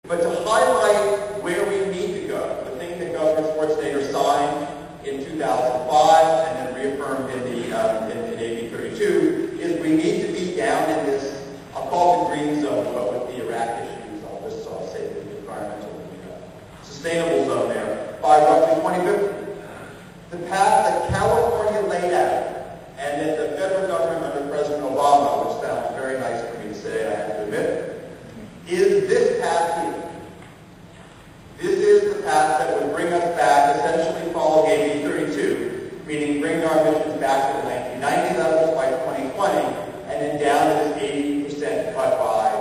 But to highlight where we need to go, the thing that Governor Schwarzenegger signed in 2005 and then reaffirmed in AB 32 is we need to be down in this, I'll call it the green zone, but with the Iraq issues, I'll just say the environmental sustainable zone there, by roughly 2050. The path that California laid out and that the federal government under President Obama, which sounds very nice for me to say, I have to admit, is this path here. This is the path that would bring us back, essentially follow AB 32, meaning bring our emissions back to the 1990 levels by 2020, and then down to this 80% cut by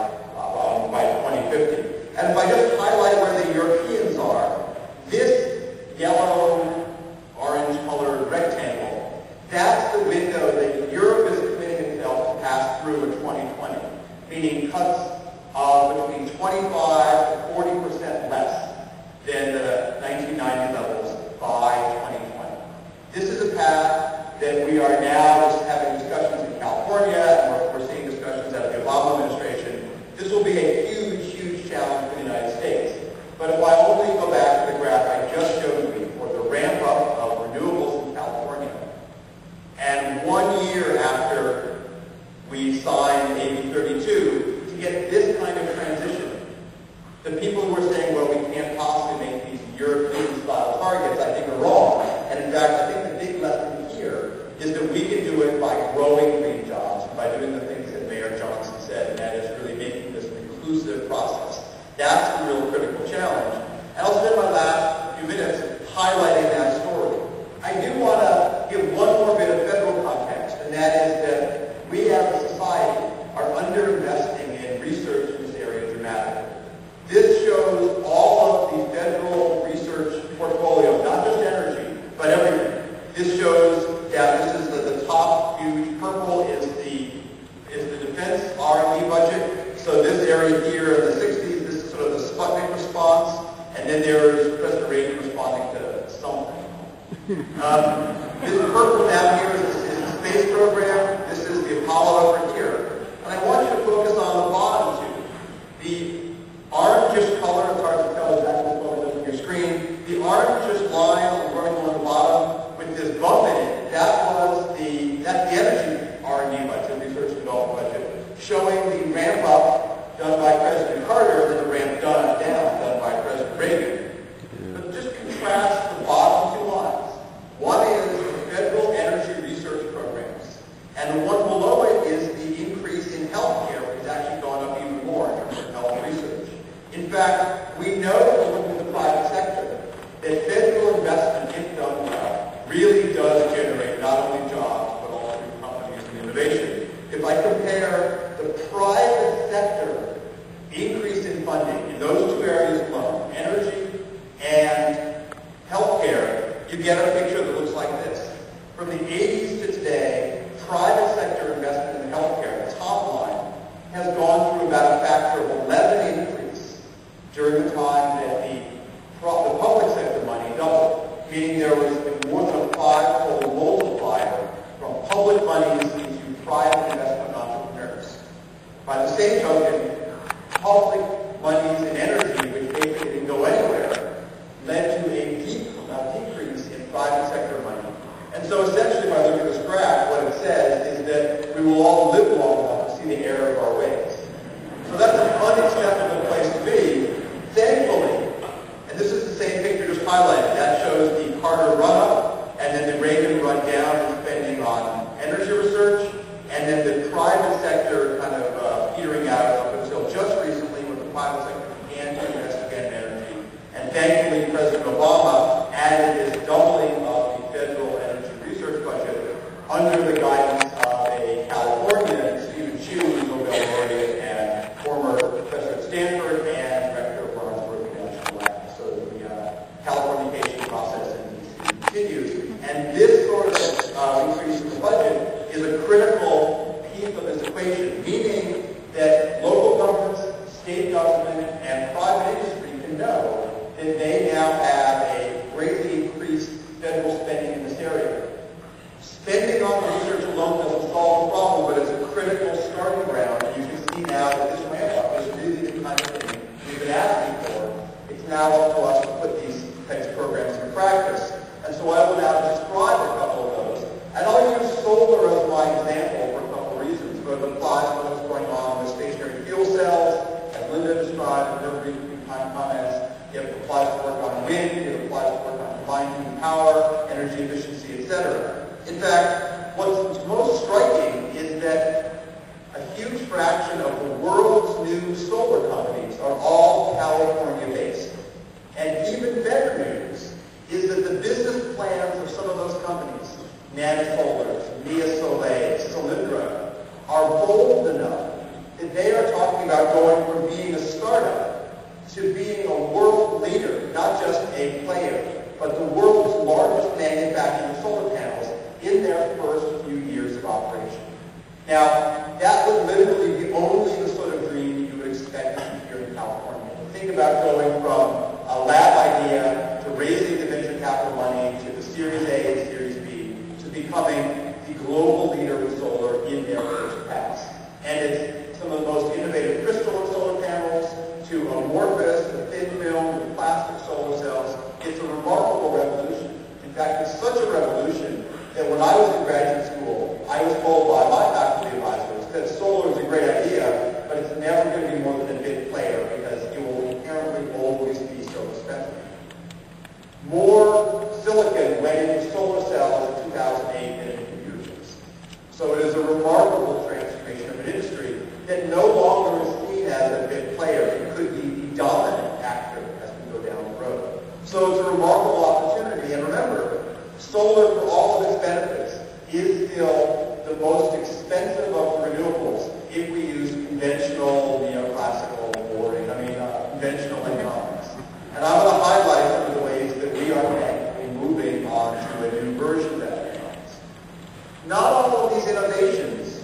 2050. And if I just highlight where the Europeans are, this yellow, orange-colored rectangle, that's the window that Europe is committing itself to pass through in 2020, meaning cuts of between 25 to 40% less than the 1990 levels by 2020. This is a path that we are now just having discussions in California, and we're seeing discussions out of the Obama administration. This will be a huge, huge challenge for the United States. But if I only go back to the graph I just showed you for the ramp up of renewables in California, and 1 year after we signed AB 32, to get this kind of transition, the people who are saying, well, we can't possibly make these European-style targets, I think are wrong. And in fact, I think the big lesson here is that we can do it by growing green jobs, by doing the things that Mayor Johnson said, and that is really making this an inclusive process. That's the real critical challenge. And I'll spend my last few minutes highlighting that story. I do want to give one more bit of federal context, and that is that we as a society are underinvesting in research in this area dramatically. This shows all of the federal research portfolio, not just energy, but everything. This shows that this is the top huge purple is the defense R&D budget. So this area here in the 60s, this is sort of the Sputnik response, and then there's President Reagan responding to something. This purple down here is the space program. This is the Apollo over here. And I want you to focus on the bottom two. The orangish color, it's hard to tell exactly what it is on your screen. The orangish line running along the bottom with this bump in it, that's the energy R&D budget, research and development budget, showing the ramp up done by President Carter and then the ramp down done by President Reagan. But just contrast the bottom two lines. One is the federal energy research programs, and the one below it is the increase in healthcare, which has actually gone up even more in terms of health research. In fact, we know from looking at the private sector that federal investment, if done well, really does generate not only jobs, but also new companies and innovation. If I compare the private sector increase in funding in those two areas alone, energy and healthcare, you get a picture that looks like this. From the 80s to today, private sector investment in healthcare, the top line, has gone through about a factor of 11 increase during the time that the public sector money doubled, meaning there was more than a five-fold multiplier from public monies into private investment entrepreneurs. By the same token, public monies in energy, which basically didn't go anywhere, led to a decrease in private sector money. And so essentially, if I look at this graph, what it says is that we will all live long enough to see the error of our ways. So that's an unacceptable place to be. Thankfully, and this is the same picture just highlighted, that shows the Carter run-up, and then the Reagan run-down in spending on energy research, and then the private sector kind of petering out up until just recently when the private sector began to invest again in energy. And thankfully, President Obama added his doubling of the federal energy research budget under the guidance of a Californian, Stephen Chu, Nobel laureate and former professor at Stanford and director of Barnesburg National Lab. So the Californication process in DC continues. And this sort of increase in the budget is a critical piece of this equation, meaning that local governments, state government, and private industry can know that they now have a greatly increased now up to us to put these types of programs in practice. And so I will now describe a couple of those. And I'll use solar as my example for a couple of reasons, but it applies to what's going on with stationary fuel cells, as Linda described in her brief comments. It applies to work on wind, it applies to work on combined heat and power, energy efficiency, etc. In fact, what's most striking is that a huge fraction of the world's new solar companies are all California-based. And even better news is that the business plans of some of those companies, Nanosolars, Nia Soleil, Solyndra, are bold enough that they are talking about going from being a startup to being a world leader, not just a player, but the world's largest manufacturer of solar panels in their first few years of operation. Now, that would literally be only the sort of dream that you would expect here in California. Think about going from a lab idea to raising the venture capital money to the Series A and Series B to becoming the global leader in solar in their first pass. And it's some of the most innovative crystalline solar panels to amorphous, to thin film, to plastic solar cells. It's a remarkable revolution. In fact, it's such a revolution that when I was in graduate school, I was told by my faculty advisors that solar is a great idea, but it's never going to be more than a big player because it will inherently always be so expensive. More silicon went into solar cells in 2008 than in computer chips. So it is a remarkable transformation of an industry that no longer is seen as a big player. It could be the dominant actor as we go down the road. So it's a remarkable opportunity. And remember, solar, for all of its benefits, is still the most expensive of the renewables if we use conventional, neoclassical, boring, conventional economics. And I'm going to highlight some of the ways that we are thankfully moving on to a new version of that economics. Not all of these innovations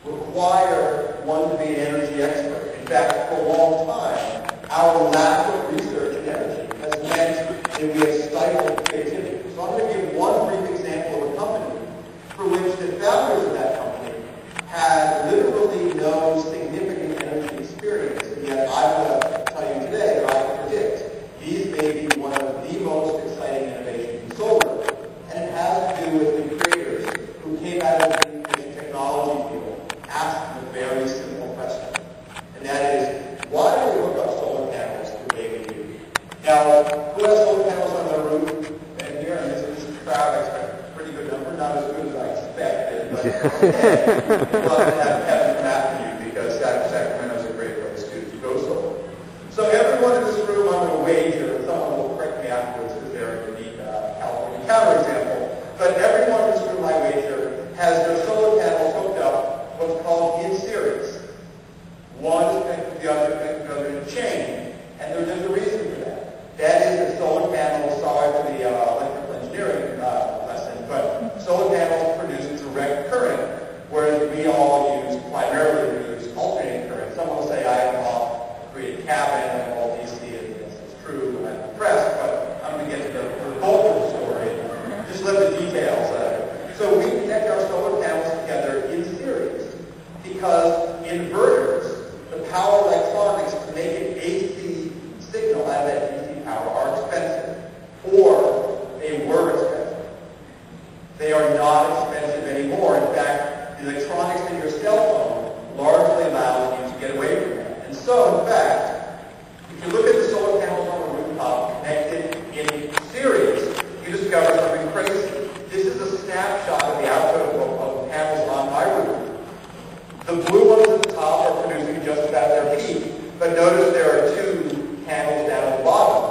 require one to be an energy expert. In fact, for a long time, our lack of research in energy has meant that we have stifled creativity. So I'm going to give one brief example of a company for which the founders of that company had literally no significant energy experience. And yet I'm going to tell you today that I can predict these may be one of the most exciting innovations in solar. And it has to do with the creators who came out of the technology field asking a very simple question. And that is, why do we hook up solar panels the way we do? Now, who has solar panels on their roof? And here, and this is a crowd, I expect a pretty good number, not as good as I expected, but we'll have to come after you because Sacramento is a great place to go solar. So everyone in this room, I'm going to wager, and someone will correct me afterwards because they're a unique California counterexample, but everyone in this room, I wager, has their solar panels hooked up what's called in series. One is connected to the other, connected to the other in a chain, and there's a reason for that. That is that solar panels, sorry for the electrical engineering lesson, but solar panels produce direct current, whereas we all primarily use alternating current. Someone will say, I have create a cabin, and all DC, and yes, it's true, and I'm impressed, but I'm going to get to the bulk of the story. Just let the details. So we connect our solar panels together in series because inverters, the power electronics to make an AC signal out of that DC power are expensive, or they were expensive. They are not expensive anymore. In fact, the electronics in your cell phone largely allows you to get away from that. And so, in fact, if you look at the solar panels on the rooftop connected in series, you discover something crazy. This is a snapshot of the output of panels on my roof. The blue ones at the top are producing just about their peak, but notice there are two panels down at the bottom.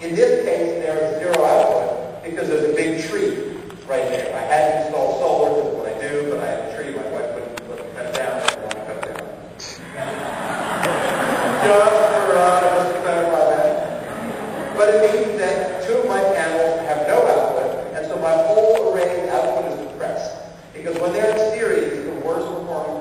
In this case, there is zero output because there's a big tree right there. I had to install solar, this is what I do, but I have a tree my wife wouldn't cut down. I don't want to cut down. Just to clarify that. But it means that two of my panels have no output, and so my whole array output is depressed. Because when they're in series, the worst performing